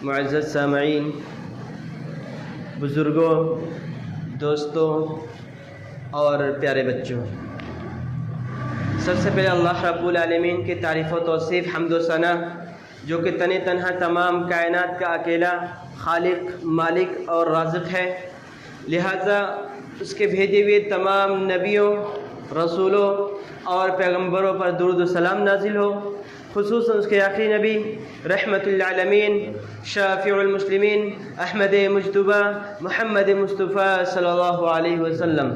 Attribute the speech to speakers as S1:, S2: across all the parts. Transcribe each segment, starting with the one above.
S1: معزز سامعین، بزرگوں، دوستوں اور پیارے بچوں، سب سے پہلے اللہ رب العالمین کی تعریف و توصیف، حمد و ثنا، جو کہ تن تنہا تمام کائنات کا اکیلا خالق، مالک اور رازق ہے، لہذا اس کے بھیجے ہوئے تمام نبیوں، رسولوں اور پیغمبروں پر درود و سلام نازل ہو، خصوصاً اس کے آخری نبی رحمت للعالمین شافع المسلمین احمد مجتبیٰ محمد مصطفیٰ صلی اللہ علیہ وسلم۔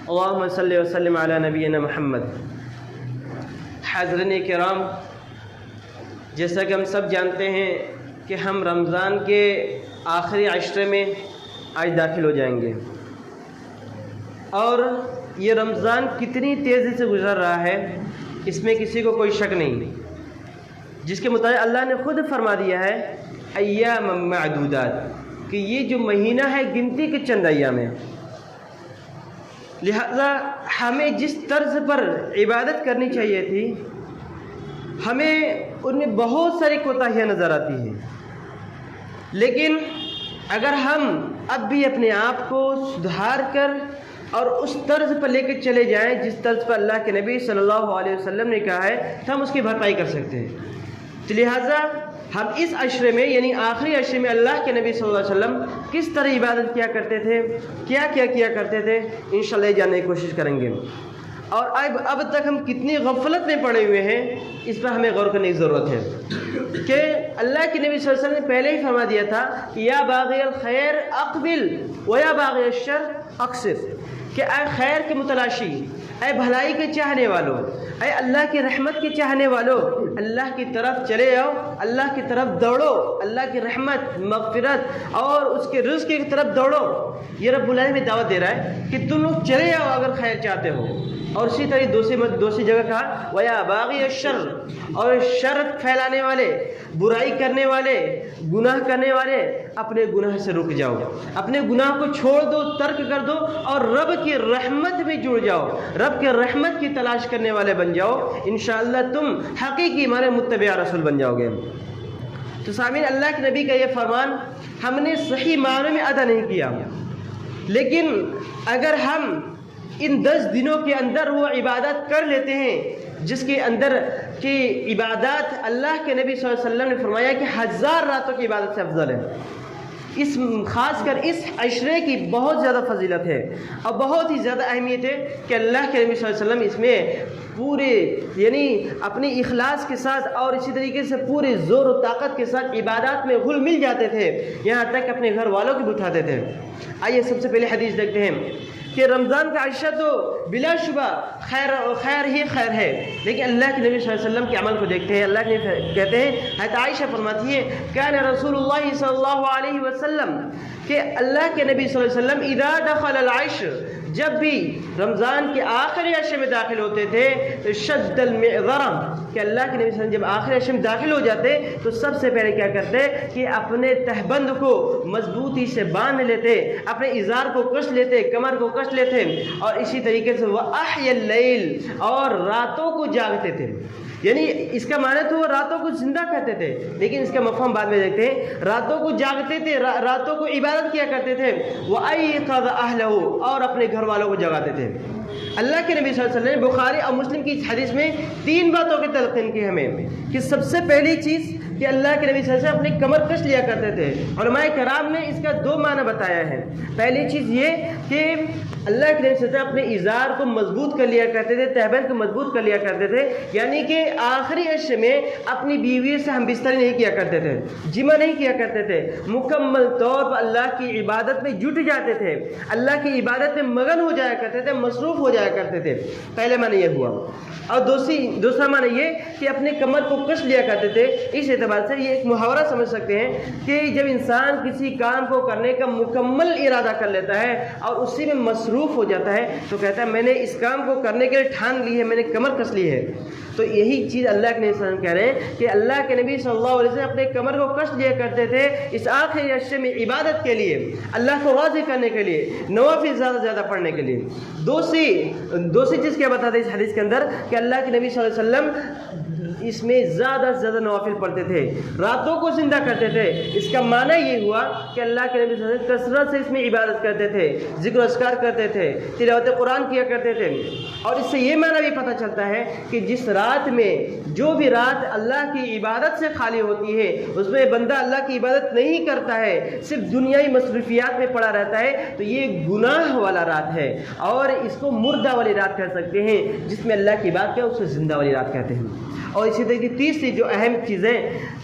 S1: اللہم صلی وسلم علی نبینا محمد۔ حاضرین کرام، جیسا کہ ہم سب جانتے ہیں کہ ہم رمضان کے آخری عشرے میں آج داخل ہو جائیں گے، اور یہ رمضان کتنی تیزی سے گزر رہا ہے اس میں کسی کو کوئی شک نہیں، جس کے مطابق اللہ نے خود فرما دیا ہے ایام معدودات، کہ یہ جو مہینہ ہے گنتی کے چند ایام ہے۔ لہذا ہمیں جس طرز پر عبادت کرنی چاہیے تھی، ہمیں ان میں بہت ساری کوتاہیاں نظر آتی ہیں، لیکن اگر ہم اب بھی اپنے آپ کو سدھار کر اور اس طرز پر لے کے چلے جائیں جس طرز پر اللہ کے نبی صلی اللہ علیہ وسلم نے کہا ہے، تو ہم اس کی بھرپائی کر سکتے ہیں۔ تو لہٰذا ہم اس عشرے میں، یعنی آخری عشرے میں، اللہ کے نبی صلی اللہ علیہ وسلم کس طرح عبادت کیا کرتے تھے، کیا کیا کرتے تھے، انشاءاللہ یہ جاننے کی کوشش کریں گے۔ اور اب تک ہم کتنی غفلت میں پڑے ہوئے ہیں، اس پر ہمیں غور کرنے کی ضرورت ہے کہ اللہ کے نبی صلی اللہ علیہ وسلم نے پہلے ہی فرما دیا تھا کہ یا باغی الخیر اقبل و یا باغی الشر اقصر، کہ اے خیر کے متلاشی، اے بھلائی کے چاہنے والوں، اے اللہ کی رحمت کے چاہنے والوں، اللہ کی طرف چلے آؤ، اللہ کی طرف دوڑو، اللہ کی رحمت، مغفرت اور اس کے رزق کی طرف دوڑو۔ یہ رب العالمین دعوت دے رہا ہے کہ تم لوگ چلے آؤ اگر خیر چاہتے ہو۔ اور اسی طرح دوسری جگہ کہا وَيَا بَاغِيَ الشَّرِّ، اور شر پھیلانے والے، برائی کرنے والے، گناہ کرنے والے، اپنے گناہ سے رک جاؤ، اپنے گناہ کو چھوڑ دو، ترک کر دو، اور رب کی رحمت میں جڑ جاؤ، رب کے رحمت کی تلاش کرنے والے بن جاؤ، انشاءاللہ تم حقیقی معنی متبع رسول بن جاؤ گے۔ تو سامعین، اللہ کے نبی کا یہ فرمان ہم نے صحیح معنی میں ادا نہیں کیا، لیکن اگر ہم ان 10 دنوں کے اندر وہ عبادت کر لیتے ہیں جس کے اندر کی عبادات اللہ کے نبی صلی اللہ علیہ وسلم نے فرمایا کہ 1000 راتوں کی عبادت سے افضل ہے، خاص کر اس عشرے کی بہت زیادہ فضیلت ہے اور بہت ہی زیادہ اہمیت ہے کہ اللہ کے نبی صلی اللہ علیہ وسلم اس میں پورے، یعنی اپنی اخلاص کے ساتھ اور اسی طریقے سے پورے زور و طاقت کے ساتھ عبادات میں گھل مل جاتے تھے، یہاں تک اپنے گھر والوں کو بھی اٹھاتے تھے۔ آئیے سب سے پہلے حدیث دیکھتے ہیں کہ رمضان کا عشرہ تو بلا شبہ خیر ہی خیر ہے، لیکن اللہ کے نبی صلی اللہ علیہ وسلم کے عمل کو دیکھتے ہیں۔ اللہ کے کہتے ہیں، حضرت عائشہ فرماتی ہے کان رسول اللہ صلی اللہ علیہ وسلم، کہ اللہ کے نبی صلی اللہ علیہ وسلم اذا دخل العشر، جب بھی رمضان کے آخری عشرے میں داخل ہوتے تھے، تو شد المعذرہ، کہ اللہ کے نبی صلی اللہ علیہ وسلم جب آخری عشرے میں داخل ہو جاتے تو سب سے پہلے کیا کرتے کہ اپنے تہبند کو مضبوطی سے باندھ لیتے، اپنے ازار کو کس لیتے، کمر کو کس لیتے، اور اسی طریقے سے وَأَحْيَ اللَّيْلِ، اور راتوں کو جاگتے تھے۔ یعنی اس کا معنی تو وہ راتوں کو زندہ کرتے تھے، لیکن اس کا مفہوم بعد میں دیکھتے ہیں، راتوں کو جاگتے تھے، راتوں کو عبادت کیا کرتے تھے، وَأَيْقَظَ أَهْلَهُ، اور اپنے گھر والوں کو جگاتے تھے۔ اللہ کے نبی صلی اللہ علیہ وسلم نے بخاری اور مسلم کی حدیث میں 3 باتوں کی تلقین کی ہمیں، کہ سب سے پہلی چیز کہ اللہ کے نبی صلی اللہ علیہ وسلم اپنی کمر کش لیا کرتے تھے۔ علماء کرام نے اس کا 2 معنی بتایا ہے۔ پہلی چیز یہ کہ اللہ کے نبی صلی اللہ علیہ وسلم اپنے ازار کو مضبوط کر لیا کرتے تھے، تہبند کو مضبوط کر لیا کرتے تھے، یعنی کہ آخری عشرے میں اپنی بیوی سے ہم بستری نہیں کیا کرتے تھے، جمع نہیں کیا کرتے تھے، مکمل طور پر اللہ کی عبادت میں جٹ جاتے تھے، اللہ کی عبادت میں مگن ہو جایا کرتے تھے، مصروف ہو جایا کرتے تھے۔ پہلے معنی یہ ہوا، اور دوسرا معنی یہ کہ اپنے کمر کو کش لیا کرتے تھے۔ اس اعتبار سے یہ ایک محاورہ سمجھ سکتے ہیں کہ جب انسان کسی کام کو کرنے کا مکمل ارادہ کر لیتا ہے اور اسی میں مصروف ہو جاتا ہے تو کہتا ہے میں نے اس کام کو کرنے کے لیے ٹھان لی ہے، میں نے کمر کس لی ہے۔ تو یہی چیز اللہ کے نبی صلی اللہ علیہ وسلم کہہ رہے ہیں کہ اللہ کے نبی صلی اللہ علیہ وسلم اپنے کمر کو کش لیا کرتے تھے اس آخری عشرے میں عبادت کے لیے، اللہ کو راضی کرنے کے لیے، نوافل زیادہ سے زیادہ پڑھنے کے لیے۔ دوسری چیز کیا بتاتے ہیں اس حدیث کے اندر کہ اللہ کے نبی صلی اللہ علیہ وسلم اس میں زیادہ سے زیادہ نوافل پڑھتے تھے، راتوں کو زندہ کرتے تھے۔ اس کا معنی یہ ہوا کہ اللہ کے نبی صلی اللہ علیہ وسلم کثرت سے اس میں عبادت کرتے تھے، ذکر و اذکار کرتے تھے، تلاوت قرآن کیا کرتے تھے۔ اور اس سے یہ معنی بھی پتہ چلتا ہے کہ جس رات میں، جو بھی رات اللہ کی عبادت سے خالی ہوتی ہے، اس میں بندہ اللہ کی عبادت نہیں کرتا ہے، صرف دنیائی مصروفیات میں پڑا رہتا ہے، تو یہ گناہ والا رات ہے، اور اس کو مردہ والی رات کہہ سکتے ہیں۔ جس میں اللہ کی بات ہے اس کو زندہ والی رات کہتے ہیں۔ اور اسی طرح تیسری جو اہم چیز ہے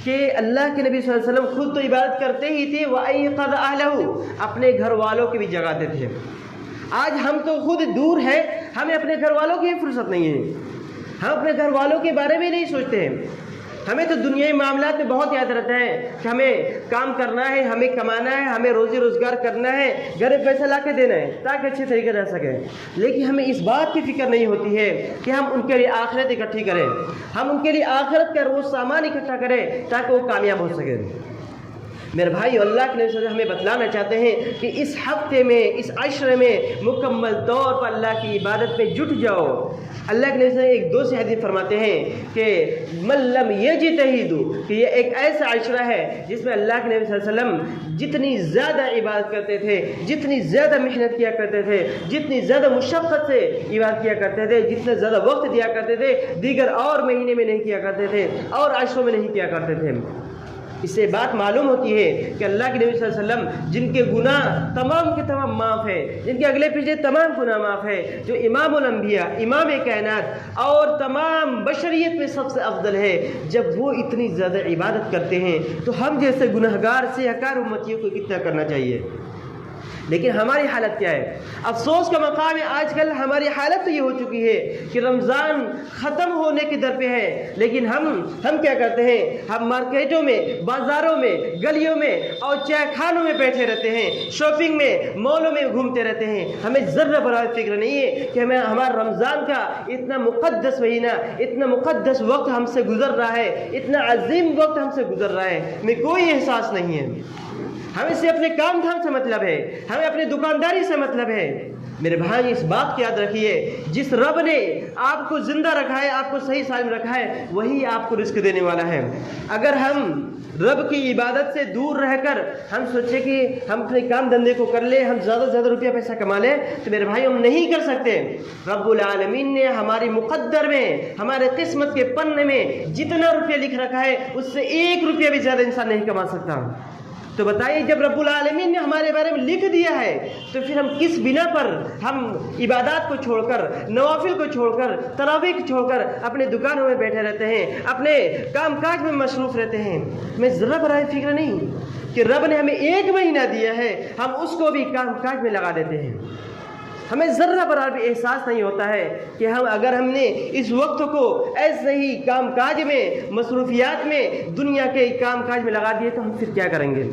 S1: کہ اللہ کے نبی صلی اللہ علیہ وسلم خود تو عبادت کرتے ہی تھے، وَأَيْقَظَ أَهْلَهُ، اپنے گھر والوں کی بھی جگاتے تھے۔ آج ہم تو خود دور ہیں، ہمیں اپنے گھر والوں کی فرصت نہیں ہے، ہم اپنے گھر والوں کے بارے میں نہیں سوچتے ہیں۔ ہمیں تو دنیائی معاملات میں بہت یاد رہتا ہے کہ ہمیں کام کرنا ہے، ہمیں کمانا ہے، ہمیں روزی روزگار کرنا ہے، گھر میں پیسہ لا کے دینا ہے تاکہ اچھے طریقے رہ سکیں، لیکن ہمیں اس بات کی فکر نہیں ہوتی ہے کہ ہم ان کے لیے آخرت اکٹھی کریں، ہم ان کے لیے آخرت کا وہ سامان اکٹھا کریں تاکہ وہ کامیاب ہو سکے۔ میرے بھائی، اللہ کے نبی صلی اللہ علیہ وسلم ہمیں بتلانا چاہتے ہیں کہ اس ہفتے میں، اس عشرے میں مکمل طور پر اللہ کی عبادت میں جٹ جاؤ۔ اللہ کے نبی صلی اللہ علیہ وسلم ایک دوسری حدیث فرماتے ہیں کہ من لم یجتہد، کہ یہ ایک ایسا عشرہ ہے جس میں اللہ کے نبی صلی اللہ علیہ وسلم جتنی زیادہ عبادت کرتے تھے، جتنی زیادہ محنت کیا کرتے تھے، جتنی زیادہ مشقت سے عبادت کیا کرتے تھے، جتنا زیادہ وقت دیا کرتے تھے، دیگر اور مہینے میں نہیں کیا کرتے تھے اور عشروں میں نہیں کیا کرتے تھے۔ اس سے بات معلوم ہوتی ہے کہ اللہ کے نبی صلی اللہ علیہ وسلم جن کے گناہ تمام کے تمام معاف ہیں، جن کے اگلے پچھلے تمام گناہ معاف ہیں، جو امام الانبیاء، امام کائنات اور تمام بشریت میں سب سے افضل ہے، جب وہ اتنی زیادہ عبادت کرتے ہیں تو ہم جیسے گنہگار سیاہکار امتیوں کو کتنا کرنا چاہیے۔ لیکن ہماری حالت کیا ہے؟ افسوس کا مقام ہے آج کل ہماری حالت تو یہ ہو چکی ہے کہ رمضان ختم ہونے کے در پہ ہے، لیکن ہم کیا کرتے ہیں؟ ہم مارکیٹوں میں، بازاروں میں، گلیوں میں اور چائے خانوں میں بیٹھے رہتے ہیں، شاپنگ میں، مالوں میں گھومتے رہتے ہیں۔ ہمیں ذرہ برابر فکر نہیں ہے کہ ہمارا رمضان کا اتنا مقدس مہینہ، اتنا مقدس وقت ہم سے گزر رہا ہے، اتنا عظیم وقت ہم سے گزر رہا ہے، ہمیں کوئی احساس نہیں ہے۔ ہمیں سے اپنے کام دھام سے مطلب ہے، ہمیں اپنی دکانداری سے مطلب ہے۔ میرے بھائی، اس بات کی یاد رکھیے، جس رب نے آپ کو زندہ رکھا ہے، آپ کو صحیح سالم رکھا ہے، وہی آپ کو رزق دینے والا ہے۔ اگر ہم رب کی عبادت سے دور رہ کر ہم سوچیں کہ ہم اپنے کام دھندے کو کر لیں، ہم زیادہ سے زیادہ روپیہ پیسہ کما لیں، تو میرے بھائی ہم نہیں کر سکتے۔ رب العالمین نے ہماری مقدر میں، ہمارے قسمت کے پنے میں جتنا روپیہ لکھ رکھا ہے اس سے 1 روپیہ بھی زیادہ انسان نہیں کما سکتا۔ تو بتائیے، جب رب العالمین نے ہمارے بارے میں لکھ دیا ہے تو پھر ہم کس بنا پر ہم عبادات کو چھوڑ کر، نوافل کو چھوڑ کر، تراویح کو چھوڑ کر اپنے دکانوں میں بیٹھے رہتے ہیں، اپنے کام کاج میں مصروف رہتے ہیں؟ ہمیں ذرا برائے فکر نہیں کہ رب نے ہمیں 1 مہینہ دیا ہے، ہم اس کو بھی کام کاج میں لگا دیتے ہیں۔ ہمیں ذرہ برابر بھی احساس نہیں ہوتا ہے کہ اگر ہم نے اس وقت کو ایسے ہی کام کاج میں، مصروفیات میں، دنیا کے کام کاج میں لگا دیے تو ہم پھر کیا کریں گے؟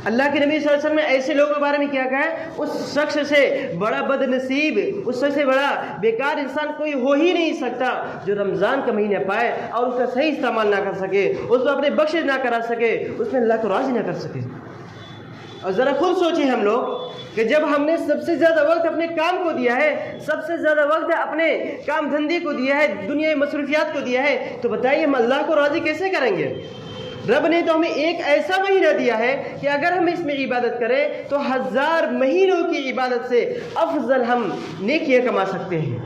S1: اللہ کے نبی صلی اللہ علیہ وسلم نے ایسے لوگوں کے بارے میں کیا کہا ہے؟ اس شخص سے بڑا بد نصیب، اس شخص سے بڑا بیکار انسان کوئی ہو ہی نہیں سکتا جو رمضان کا مہینہ پائے اور اس کا صحیح استعمال نہ کر سکے، اس کو اپنے بخشش نہ کرا سکے، اس میں اللہ کو راضی نہ کر سکے۔ اور ذرا خود سوچیں ہم لوگ کہ جب ہم نے سب سے زیادہ وقت اپنے کام کو دیا ہے، سب سے زیادہ وقت اپنے کام دھندے کو دیا ہے، دنیائی مصروفیات کو دیا ہے، تو بتائیے ہم اللہ کو راضی کیسے کریں گے؟ رب نے تو ہمیں ایک ایسا مہینہ دیا ہے کہ اگر ہم اس میں عبادت کریں تو 1000 مہینوں کی عبادت سے افضل ہم نیکیاں کما سکتے ہیں۔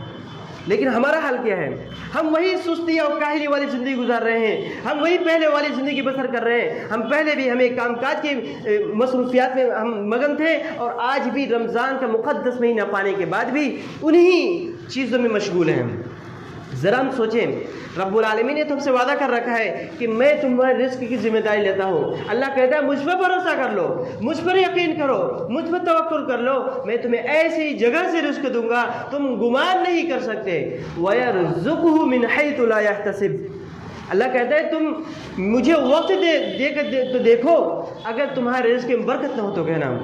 S1: لیکن ہمارا حال کیا ہے؟ ہم وہی سستی اور کاہلی والی زندگی گزار رہے ہیں، ہم وہی پہلے والی زندگی بسر کر رہے ہیں۔ ہم پہلے بھی ہمیں کام کاج کی مصروفیات میں ہم مگن تھے، اور آج بھی رمضان کا مقدس مہینہ پانے کے بعد بھی انہی چیزوں میں مشغول ہیں۔ ذرا ہم سوچیں، رب العالمین نے تم سے وعدہ کر رکھا ہے کہ میں تمہارے رزق کی ذمہ داری لیتا ہوں۔ اللہ کہتا ہے مجھ پر بھروسہ کر لو، مجھ پر یقین کرو، مجھ پر توکل کر لو، میں تمہیں ایسی جگہ سے رزق دوں گا تم گمان نہیں کر سکتے۔ وَيَرْزُقْهُ مِنْ حَيْثُ لَا يَحْتَسِبُ، اللہ کہتا ہے تم مجھے وقت دے کر تو دیکھو، اگر تمہارے رزق میں برکت نہ ہو تو کہنا۔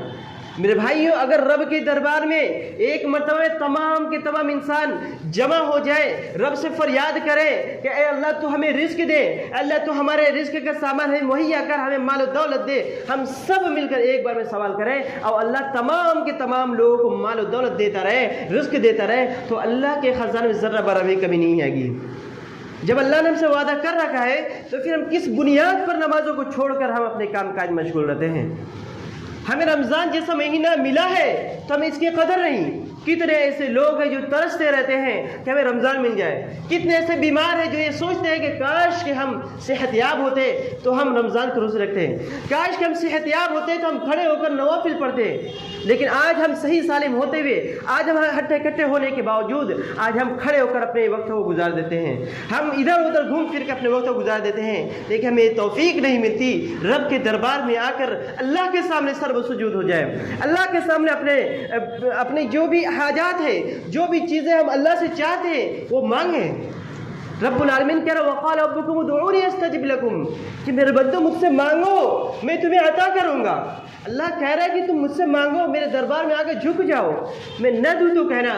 S1: میرے بھائیو، اگر رب کے دربار میں ایک مرتبہ تمام کے تمام انسان جمع ہو جائے، رب سے فریاد کرے کہ اے اللہ تو ہمیں رزق دے، اللہ تو ہمارے رزق کا سامان ہے مہیا کر، ہمیں مال و دولت دے، ہم سب مل کر ایک بار میں سوال کریں اور اللہ تمام کے تمام لوگوں کو مال و دولت دیتا رہے، رزق دیتا رہے، تو اللہ کے خزانے میں ذرہ برابر بھی کمی نہیں آئے گی۔ جب اللہ نے ہم سے وعدہ کر رکھا ہے تو پھر ہم کس بنیاد پر نمازوں کو چھوڑ کر ہم اپنے کام کاج مشغول رہتے ہیں؟ ہمیں رمضان جیسا مہینہ ملا ہے تو ہمیں اس کی قدر نہیں۔ کتنے ایسے لوگ ہیں جو ترستے رہتے ہیں کہ ہمیں رمضان مل جائے، کتنے ایسے بیمار ہیں جو یہ سوچتے ہیں کہ کاش کہ ہم صحت یاب ہوتے تو ہم رمضان کے روزے رکھتے ہیں، کاش کہ ہم صحت یاب ہوتے تو ہم کھڑے ہو کر نوافل پڑھتے۔ لیکن آج ہم صحیح سالم ہوتے ہوئے، آج ہم ہٹے کٹے ہونے کے باوجود آج ہم کھڑے ہو کر اپنے وقت کو گزار دیتے ہیں، ہم ادھر ادھر گھوم پھر کے اپنے وقت کو گزار دیتے ہیں، لیکن ہمیں توفیق نہیں ملتی رب کے دربار میں آ کر اللہ کے سامنے سر و سجود ہو جائے، اللہ کے سامنے اپنے جو بھی حاجات ہے، جو بھی چیزیں ہم اللہ سے چاہتے ہیں وہ مانگیں۔ رب العالمین کہہ رہا وقال ربکم ادعونی استجب لکم، کہ میرے بندو مجھ سے مانگو میں تمہیں عطا کروں گا۔ اللہ کہہ رہا ہے کہ تم مجھ سے مانگو، میرے دربار میں آ کے جھک جاؤ، میں نہ دوں تو کہنا۔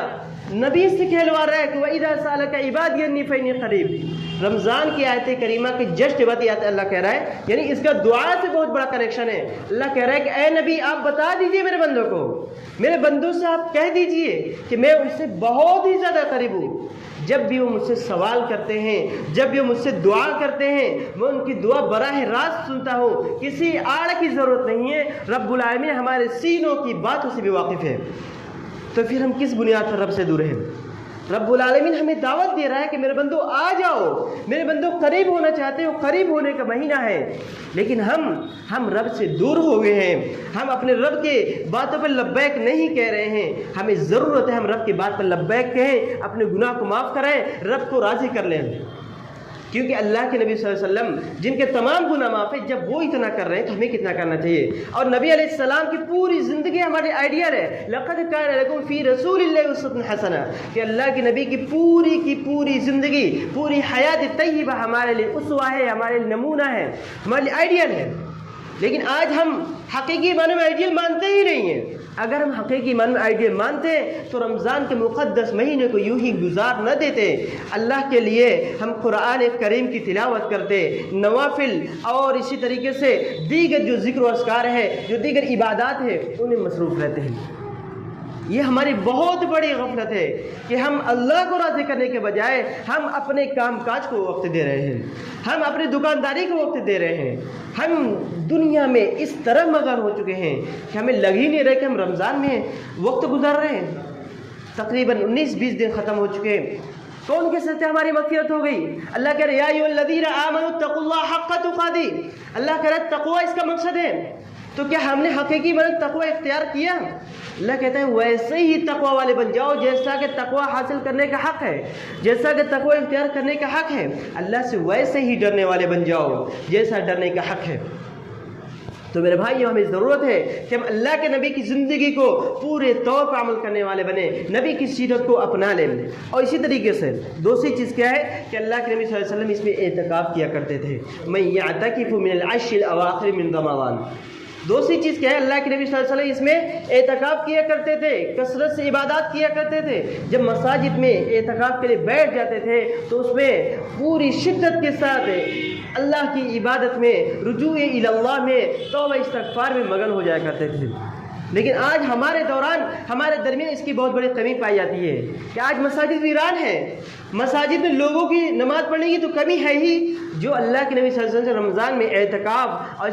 S1: نبی سے کہلوا رہا ہے کہ وَإِذَا سَأَلَكَ عِبَادِي عَنِّي فَإِنِّي قَرِيبٌ۔ رمضان کی آیت کریمہ کے جسٹ بعد یہ آیت اللہ کہہ رہا ہے، یعنی اس کا دعا سے بہت بڑا کنیکشن ہے۔ اللہ کہہ رہا ہے کہ اے نبی آپ بتا دیجئے میرے بندوں کو، میرے بندوں سے آپ کہہ دیجئے کہ میں ان سے بہت ہی زیادہ قریب ہوں۔ جب بھی وہ مجھ سے سوال کرتے ہیں، جب بھی وہ مجھ سے دعا کرتے ہیں، میں ان کی دعا براہ راست سنتا ہوں، کسی آڑ کی ضرورت نہیں ہے۔ رب العالمین ہمارے سینوں کی باتوں سے بھی واقف ہے، تو پھر ہم کس بنیاد پر رب سے دور ہیں؟ رب العالمین ہمیں دعوت دے رہا ہے کہ میرے بندو آ جاؤ، میرے بندو قریب ہونا چاہتے ہو، قریب ہونے کا مہینہ ہے، لیکن ہم رب سے دور ہو گئے ہیں، ہم اپنے رب کے باتوں پر لبیک نہیں کہہ رہے ہیں۔ ہمیں ضرورت ہے ہم رب کی بات پر لبیک کہیں، اپنے گناہ کو معاف کریں، رب کو راضی کر لیں، کیونکہ اللہ کے نبی صلی اللہ علیہ وسلم جن کے تمام گناہ معاف ہیں، جب وہ اتنا کر رہے ہیں تو ہمیں کتنا کرنا چاہیے؟ اور نبی علیہ السلام کی پوری زندگی ہمارے آئیڈیل ہے، لقد کان لکم فی رسول اللہ اسوۃ حسنہ، کہ اللہ کے نبی کی پوری زندگی، پوری حیات طیبہ ہمارے لیے اسوہ ہے، ہمارے لیے نمونہ ہے، ہمارے لیے آئیڈیل ہے۔ لیکن آج ہم حقیقی معنی میں آئیڈیل مانتے ہی نہیں ہیں۔ اگر ہم حقیقی معنی میں آئیڈیل مانتے تو رمضان کے مقدس مہینے کو یوں ہی گزار نہ دیتے، اللہ کے لیے ہم قرآن کریم کی تلاوت کرتے، نوافل اور اسی طریقے سے دیگر جو ذکر و اذکار ہے، جو دیگر عبادات ہے، انہیں مصروف رہتے ہیں۔ یہ ہماری بہت بڑی غفلت ہے کہ ہم اللہ کو راضی کرنے کے بجائے ہم اپنے کام کاج کو وقت دے رہے ہیں، ہم اپنی دکانداری کو وقت دے رہے ہیں، ہم دنیا میں اس طرح مگن ہو چکے ہیں کہ ہمیں لگ ہی نہیں رہے کہ ہم رمضان میں وقت گزار رہے ہیں۔ تقریباً 19-20 دن ختم ہو چکے ہیں، کون کے سلسلے ہماری مغفرت ہو گئی؟ اللہ کہہ رہا ہے یا ایھا الذین آمنوا اتقوا اللہ حق تقاته، اللہ کہہ رہا ہے تقوی اس کا مقصد ہے، تو کیا ہم نے حقیقی معنی تقوی اختیار کیا؟ اللہ کہتا ہے ویسے ہی تقوی والے بن جاؤ جیسا کہ تقوی حاصل کرنے کا حق ہے، جیسا کہ تقوی اختیار کرنے کا حق ہے، اللہ سے ویسے ہی ڈرنے والے بن جاؤ جیسا ڈرنے کا حق ہے۔ تو میرے بھائی ہمیں ضرورت ہے کہ ہم اللہ کے نبی کی زندگی کو پورے طور پر عمل کرنے والے بنے، نبی کی سیرت کو اپنا لیں۔ اور اسی طریقے سے دوسری چیز کیا ہے کہ اللہ کے نبی صلی اللہ علیہ وسلم اس میں اعتکاف کیا کرتے تھے، من یعتکف من العشر الاواخر من رمضان۔ دوسری چیز کیا ہے؟ اللہ کے نبی صلی اللہ علیہ وسلم اس میں اعتکاف کیا کرتے تھے، کثرت سے عبادات کیا کرتے تھے۔ جب مساجد میں اعتکاف کے لیے بیٹھ جاتے تھے تو اس میں پوری شدت کے ساتھ اللہ کی عبادت میں، رجوع الی اللہ میں، توبہ استغفار میں مگن ہو جایا کرتے تھے۔ لیکن آج ہمارے دوران ہمارے درمیان اس کی بہت بڑی کمی پائی جاتی ہے کہ آج مساجد ویران ہے، مساجد میں لوگوں کی نماز پڑھنے کی تو کمی ہے ہی، جو اللہ کے نبی صلی اللہ علیہ وسلم سے رمضان میں اعتکاف اور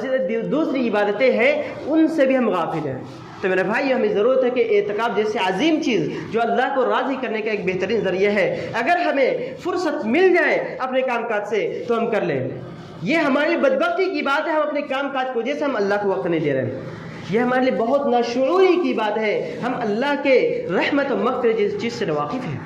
S1: دوسری عبادتیں ہیں ان سے بھی ہم غافل ہیں۔ تو میرے بھائی ہمیں ضرورت ہے کہ اعتکاف جیسے عظیم چیز جو اللہ کو راضی کرنے کا ایک بہترین ذریعہ ہے، اگر ہمیں فرصت مل جائے اپنے کام کاج سے تو ہم کر لیں۔ یہ ہماری بدبختی کی بات ہے، ہم اپنے کام کاج کو جیسے ہم اللہ کو وقت نہیں دے رہے ہیں، یہ ہمارے لیے بہت ناشعوری کی بات ہے۔ ہم اللہ کے رحمت و مغفرت جس چیز سے واقف ہیں۔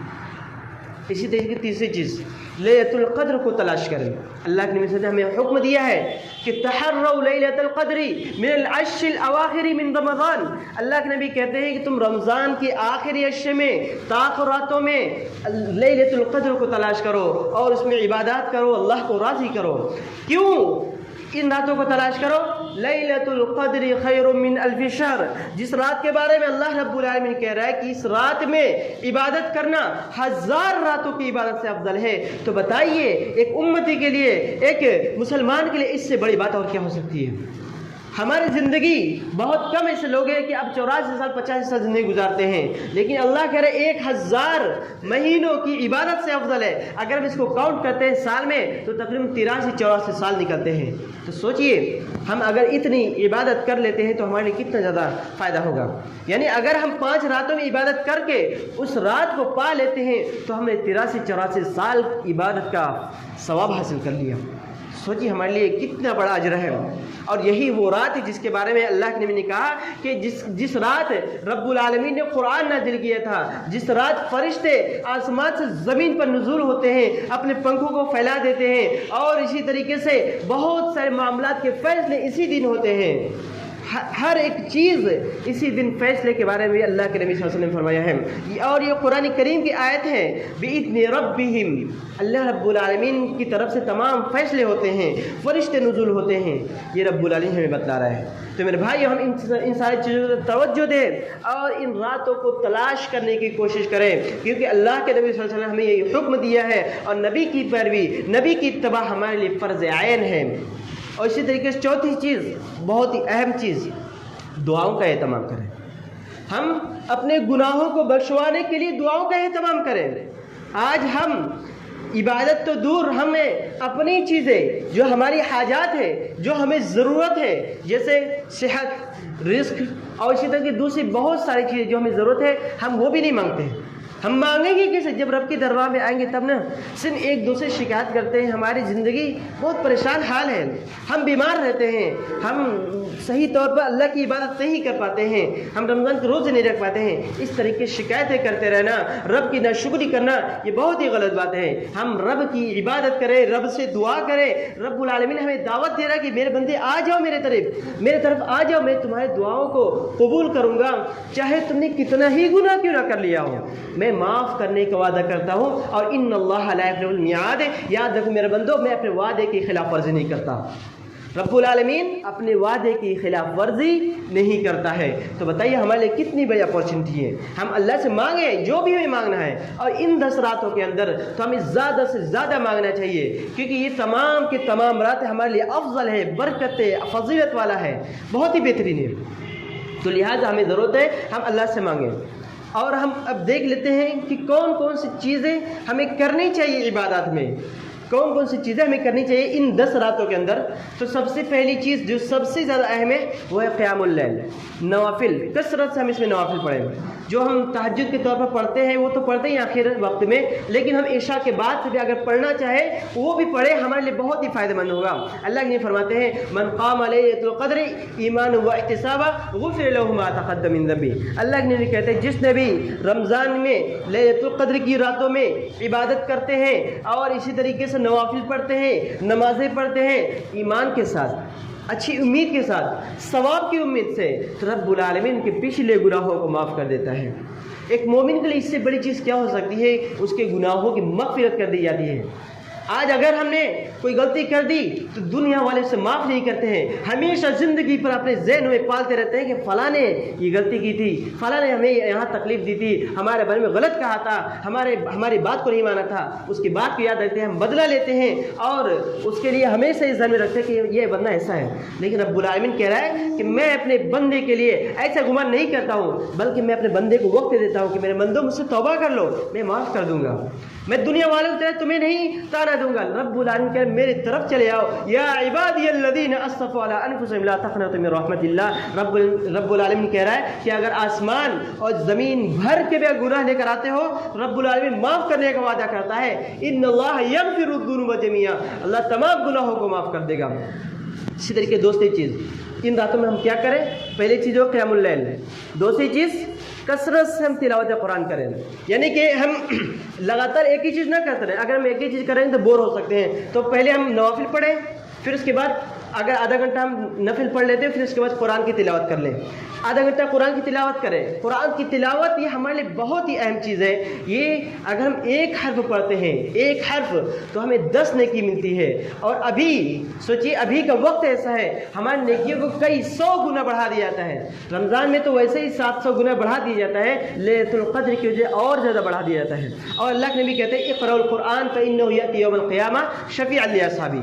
S1: اسی طریقے تیسری چیز لیلۃ القدر کو تلاش کریں۔ اللہ کے نبی صلی اللہ علیہ وسلم نے ہمیں حکم دیا ہے کہ تحروا لیلۃ القدر من العشر الاواخر من رمضان۔ اللہ کے نبی کہتے ہیں کہ تم رمضان کی آخری عشر میں، تاخر راتوں میں لیلۃ القدر کو تلاش کرو اور اس میں عبادات کرو، اللہ کو راضی کرو۔ کیوں ان راتوں کو تلاش کرو؟ لیلۃ القدر خیر من الف شہر، جس رات کے بارے میں اللہ رب العالمین کہہ رہا ہے کہ اس رات میں عبادت کرنا 1000 راتوں کی عبادت سے افضل ہے، تو بتائیے ایک امتی کے لیے، ایک مسلمان کے لیے اس سے بڑی بات اور کیا ہو سکتی ہے؟ ہماری زندگی بہت کم ایسے لوگ ہیں کہ اب 84 سال 85 سال زندگی گزارتے ہیں، لیکن اللہ کہہ رہے 1000 مہینوں کی عبادت سے افضل ہے۔ اگر ہم اس کو کاؤنٹ کرتے ہیں سال میں تو تقریباً 83-84 سال نکلتے ہیں۔ تو سوچئے ہم اگر اتنی عبادت کر لیتے ہیں تو ہمارے لیے کتنا زیادہ فائدہ ہوگا۔ یعنی اگر ہم 5 راتوں میں عبادت کر کے اس رات کو پا لیتے ہیں تو ہم نے 83-84 سال عبادت کا ثواب حاصل کر لیا۔ سوچیے ہمارے لیے کتنا بڑا اجر ہے۔ اور یہی وہ رات ہے جس کے بارے میں اللہ کے نبی نے کہا کہ جس رات رب العالمین نے قرآن نازل کیا تھا، جس رات فرشتے آسمان سے زمین پر نزول ہوتے ہیں، اپنے پنکھوں کو پھیلا دیتے ہیں، اور اسی طریقے سے بہت سارے معاملات کے فیصلے اسی دن ہوتے ہیں۔ ہر ایک چیز اسی دن فیصلے کے بارے میں اللہ کے نبی صلی اللہ علیہ وسلم نے فرمایا ہے۔ اور یہ قرآن کریم کی آیت ہے، بِإِذْنِ رَبِّهِمْ، اللہ رب العالمین کی طرف سے تمام فیصلے ہوتے ہیں، فرشتے نزول ہوتے ہیں، یہ رب العالمین ہمیں بتلا رہا ہے۔ تو میرے بھائی ہم ان ساری چیزوں پر توجہ دیں اور ان راتوں کو تلاش کرنے کی کوشش کریں، کیونکہ اللہ کے نبی صلی اللہ علیہ وسلم نے ہمیں یہ حکم دیا ہے، اور نبی کی پیروی، نبی کی اتباع ہمارے لیے فرض عین ہے۔ اور اسی طریقے سے چوتھی چیز، بہت ہی اہم چیز، دعاؤں کا اہتمام کریں۔ ہم اپنے گناہوں کو بخشوانے کے لیے دعاؤں کا اہتمام کریں۔ آج ہم عبادت تو دور، ہمیں اپنی چیزیں جو ہماری حاجات ہے، جو ہمیں ضرورت ہے، جیسے صحت، رزق اور اسی طرح کی دوسری بہت ساری چیزیں جو ہمیں ضرورت ہے، ہم وہ بھی نہیں مانگتے ہیں۔ ہم مانگیں گے کیسے؟ جب رب کے دربار میں آئیں گے تب نا۔ صرف ایک دوسرے شکایت کرتے ہیں، ہماری زندگی بہت پریشان حال ہے، ہم بیمار رہتے ہیں، ہم صحیح طور پر اللہ کی عبادت نہیں کر پاتے ہیں، ہم رمضان کے روزے نہیں رکھ پاتے ہیں۔ اس طریقے شکایتیں کرتے رہنا، رب کی ناشکری کرنا، یہ بہت ہی غلط بات ہے۔ ہم رب کی عبادت کریں، رب سے دعا کریں۔ رب العالمین ہمیں دعوت دے رہا ہے کہ میرے بندے آ جاؤ میرے طرف آ جاؤ، میں تمہارے دعاؤں کو قبول کروں گا، چاہے تم نے کتنا ہی گناہ کیوں نہ کر لیا ہو، میں معاف کرنے کا وعدہ کرتا ہوں۔ اور ان اللہ لا یخلف المیعاد، یاد رکھو میرے بندو، میں اپنے وعدے کی خلاف ورزی نہیں کرتا۔ رب العالمین اپنے وعدے کی خلاف ورزی نہیں کرتا ہے۔ تو بتائیے ہمارے لیے کتنی بڑی اپورچونٹی ہے۔ ہم اللہ سے مانگیں جو بھی ہمیں مانگنا ہے، اور ان 10 راتوں کے اندر تو ہمیں زیادہ سے زیادہ مانگنا چاہیے، کیونکہ یہ تمام کی تمام راتیں ہمارے لیے افضل ہے، برکت ہے، فضیلت والا ہے، بہت ہی بہترین ہے۔ تو لہٰذا ہمیں ضرورت ہے ہم اللہ سے مانگیں۔ اور ہم اب دیکھ لیتے ہیں کہ کون کون سی چیزیں ہمیں کرنی چاہیے عبادات میں، کون کون سی چیزیں ہمیں کرنی چاہیے ان 10 راتوں کے اندر۔ تو سب سے پہلی چیز جو سب سے زیادہ اہم ہے وہ ہے قیام اللیل، نوافل۔ کثرت سے ہم اس میں نوافل پڑھیں۔ جو ہم تہجد کے طور پر پڑھتے ہیں وہ تو پڑھتے ہیں آخر وقت میں، لیکن ہم عشاء کے بعد بھی اگر پڑھنا چاہے وہ بھی پڑھے، ہمارے لیے بہت ہی فائدہ مند ہوگا۔ اللہ کے فرماتے ہیں من قام لیلۃ القدر ایمانا واحتسابا غفر له ما تقدم من ذنبه۔ اللہ کے نبی کہتے ہیں جس نے بھی رمضان میں لیلۃ القدر کی راتوں میں عبادت کرتے ہیں اور اسی طریقے سے نوافل پڑھتے ہیں، نمازیں پڑھتے ہیں ایمان کے ساتھ، اچھی امید کے ساتھ، ثواب کی امید سے، تو رب العالمین کے پچھلے گناہوں کو معاف کر دیتا ہے۔ ایک مومن کے لیے اس سے بڑی چیز کیا ہو سکتی ہے؟ اس کے گناہوں کی مغفرت کر دی جاتی ہے۔ آج اگر ہم نے کوئی غلطی کر دی تو دنیا والے سے معاف نہیں کرتے ہیں، ہمیشہ زندگی پر اپنے ذہن میں پالتے رہتے ہیں کہ فلاں نے یہ غلطی کی تھی، فلاں نے ہمیں یہاں تکلیف دی تھی، ہمارے بارے میں غلط کہا تھا، ہماری بات کو نہیں مانا تھا، اس کی بات کو یاد رکھتے ہیں، ہم بدلہ لیتے ہیں اور اس کے لیے ہمیشہ اس ذہن میں رکھتے ہیں کہ یہ بندہ ایسا ہے۔ لیکن رب العالمین کہہ رہا ہے کہ میں اپنے بندے کے لیے ایسا گمان نہیں کرتا ہوں، بلکہ میں اپنے بندے کو وقت دیتا ہوں کہ میرے بندوں مجھ سے توبہ کر لو، میں معاف کر دوں گا، میں دنیا والوں کی طرح تمہیں نہیں تانا دوں گا۔ رب العالمین کہ میری طرف چلے آؤ، یا عبادی الذین اسرفوا علی انفسہم لا تقنطوا من رحمت اللہ۔ رب العالمین کہہ رہا ہے کہ اگر آسمان اور زمین بھر کے بھی گناہ لے کر آتے ہو، رب العالمین معاف کرنے کا وعدہ کرتا ہے، ان اللہ یغفر الذنوب جميعا، اللہ تمام گناہوں کو معاف کر دے گا۔ اسی طریقے دوسری چیز ان راتوں میں ہم کیا کریں؟ پہلی چیز ہو قیام اللیل، دوسری چیز کثرت سے ہم تلاوت قرآن کریں، یعنی کہ ہم لگاتار ایک ہی چیز نہ کرتے رہیں۔ اگر ہم ایک ہی چیز کریں تو بور ہو سکتے ہیں، تو پہلے ہم نوافل پڑھیں، پھر اس کے بعد اگر آدھا گھنٹہ ہم نفل پڑھ لیتے ہیں، پھر اس کے بعد قرآن کی تلاوت کر لیں، آدھا گھنٹہ قرآن کی تلاوت کریں۔ قرآن کی تلاوت یہ ہمارے لیے بہت ہی اہم چیز ہے۔ یہ اگر ہم ایک حرف پڑھتے ہیں، ایک حرف، تو ہمیں 10 نیکی ملتی ہے۔ اور ابھی سوچیے ابھی کا وقت ایسا ہے ہماری نیکیوں کو کئی 100 گنا بڑھا دیا جاتا ہے۔ رمضان میں تو ویسے ہی 700 گنا بڑھا دیا جاتا ہے، لیلۃ القدر کی وجہ اور زیادہ بڑھا دیا جاتا ہے۔ اور اللہ کے نبی کہتے ہیں اقرأوا القرآن فإنه يأتي يوم القيامة شفيعا لأصحابه،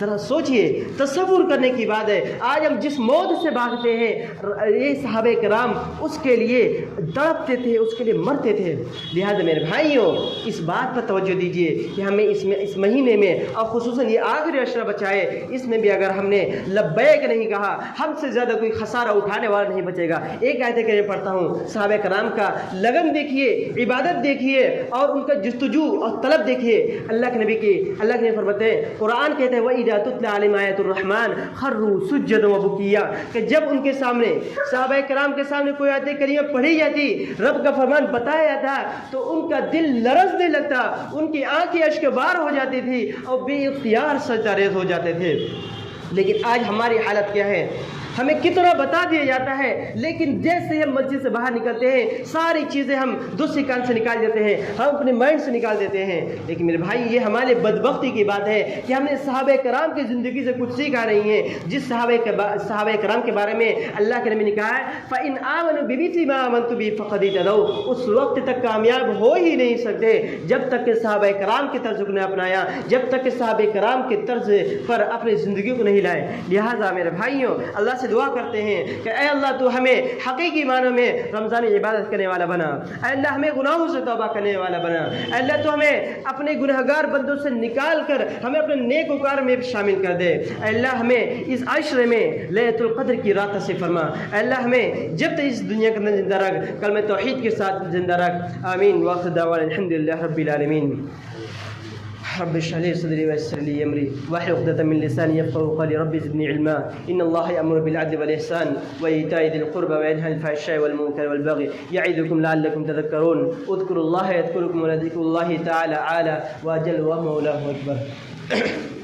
S1: ذرا سوچئے، تصور کرنے کی بات ہے۔ آج ہم جس موت سے بھاگتے ہیں، یہ صحابہ کرام اس کے لیے تڑپتے تھے، اس کے لیے مرتے تھے۔ لہذا میرے بھائیوں، اس بات پر توجہ دیجئے کہ ہمیں اس مہینے میں، اور خصوصاً یہ آخری عشرہ بچا ہے، اس میں بھی اگر ہم نے لبیک نہیں کہا، ہم سے زیادہ کوئی خسارہ اٹھانے والا نہیں بچے گا۔ ایک آیت کہ پڑھتا ہوں، صحابہ کرام کا لگن دیکھیے، عبادت دیکھیے، اور ان کا جستجو اور طلب دیکھیے۔ اللہ کے نبی نے فرماتے ہیں، قرآن کہتے ہیں وَإِذَا تُتْلَىٰ عَلَيْهِمْ آيَاتُ الرَّحْمَٰنِ خَرُّوا سُجَّدًا وَبُكِيًّا، کہ جب ان کے سامنے، صحابہ کرام کے سامنے کوئی آیت کریمہ پڑھی جاتی، رب کا فرمان بتایا جاتا، تو ان کا دل لرزنے لگتا، ان کی آنکھیں اشک بار ہو جاتی تھی اور بے اختیار سجدہ ریز ہو جاتے تھے۔ لیکن آج ہماری حالت کیا ہے؟ ہمیں کتنا بتا دیا جاتا ہے، لیکن جیسے ہم مسجد سے باہر نکلتے ہیں، ساری چیزیں ہم دوسری کان سے نکال دیتے ہیں، ہم اپنے مائنڈ سے نکال دیتے ہیں۔ لیکن میرے بھائی، یہ ہمارے بدبختی کی بات ہے کہ ہم نے صحابہ کرام کی زندگی سے کچھ سیکھا نہیں ہے۔ جس صحابہ کرام کے بارے میں اللہ کے نبی نے کہا ہے فَإِنْ آمَنُوا بِمِثْلِ مَا آمَنْتُم بِهِ فَقَدِ اهْتَدَوْا، اس وقت تک کامیاب ہو ہی نہیں سکتے جب تک کہ صحابہ کرام کے طرز کو نہ اپنایا، جب تک کہ صحابہ کرام کے طرز پر اپنی زندگی کو نہیں لائے۔ لہٰذا میرے بھائیوں، اللہ سے دعا کرتے ہیں کہ اے اللہ تو ہمیں حقیقی معنوں میں رمضان عبادت کرنے والا بنا، اے اللہ ہمیں گناہوں سے توبہ کرنے والا بنا، اے اللہ تو ہمیں اپنے گنہگار بندوں سے نکال کر ہمیں اپنے نیک وکار میں شامل کر دے، اے اللہ ہمیں اس عشرے میں لیلۃ القدر کی رات نصیب فرما، اے اللہ ہمیں جب تک اس دنیا کے اندر زندہ رکھ، کلمہ توحید کے ساتھ زندہ رکھ۔ آمین وآخر دعوانا الحمدللہ رب العالمین۔ رب اشرح لي صدري ويسر لي امري واحلل عقدة من لساني يفقهوا قولي رب زدني علما ان الله يأمر بالعدل والاحسان وايتاء ذي القربى وينهى عن الفحشاء والمنكر والبغي يعظكم لعلكم تذكرون اذكروا الله يذكركم ولذكر الله تعالى اعلى واجل ومولاه اكبر۔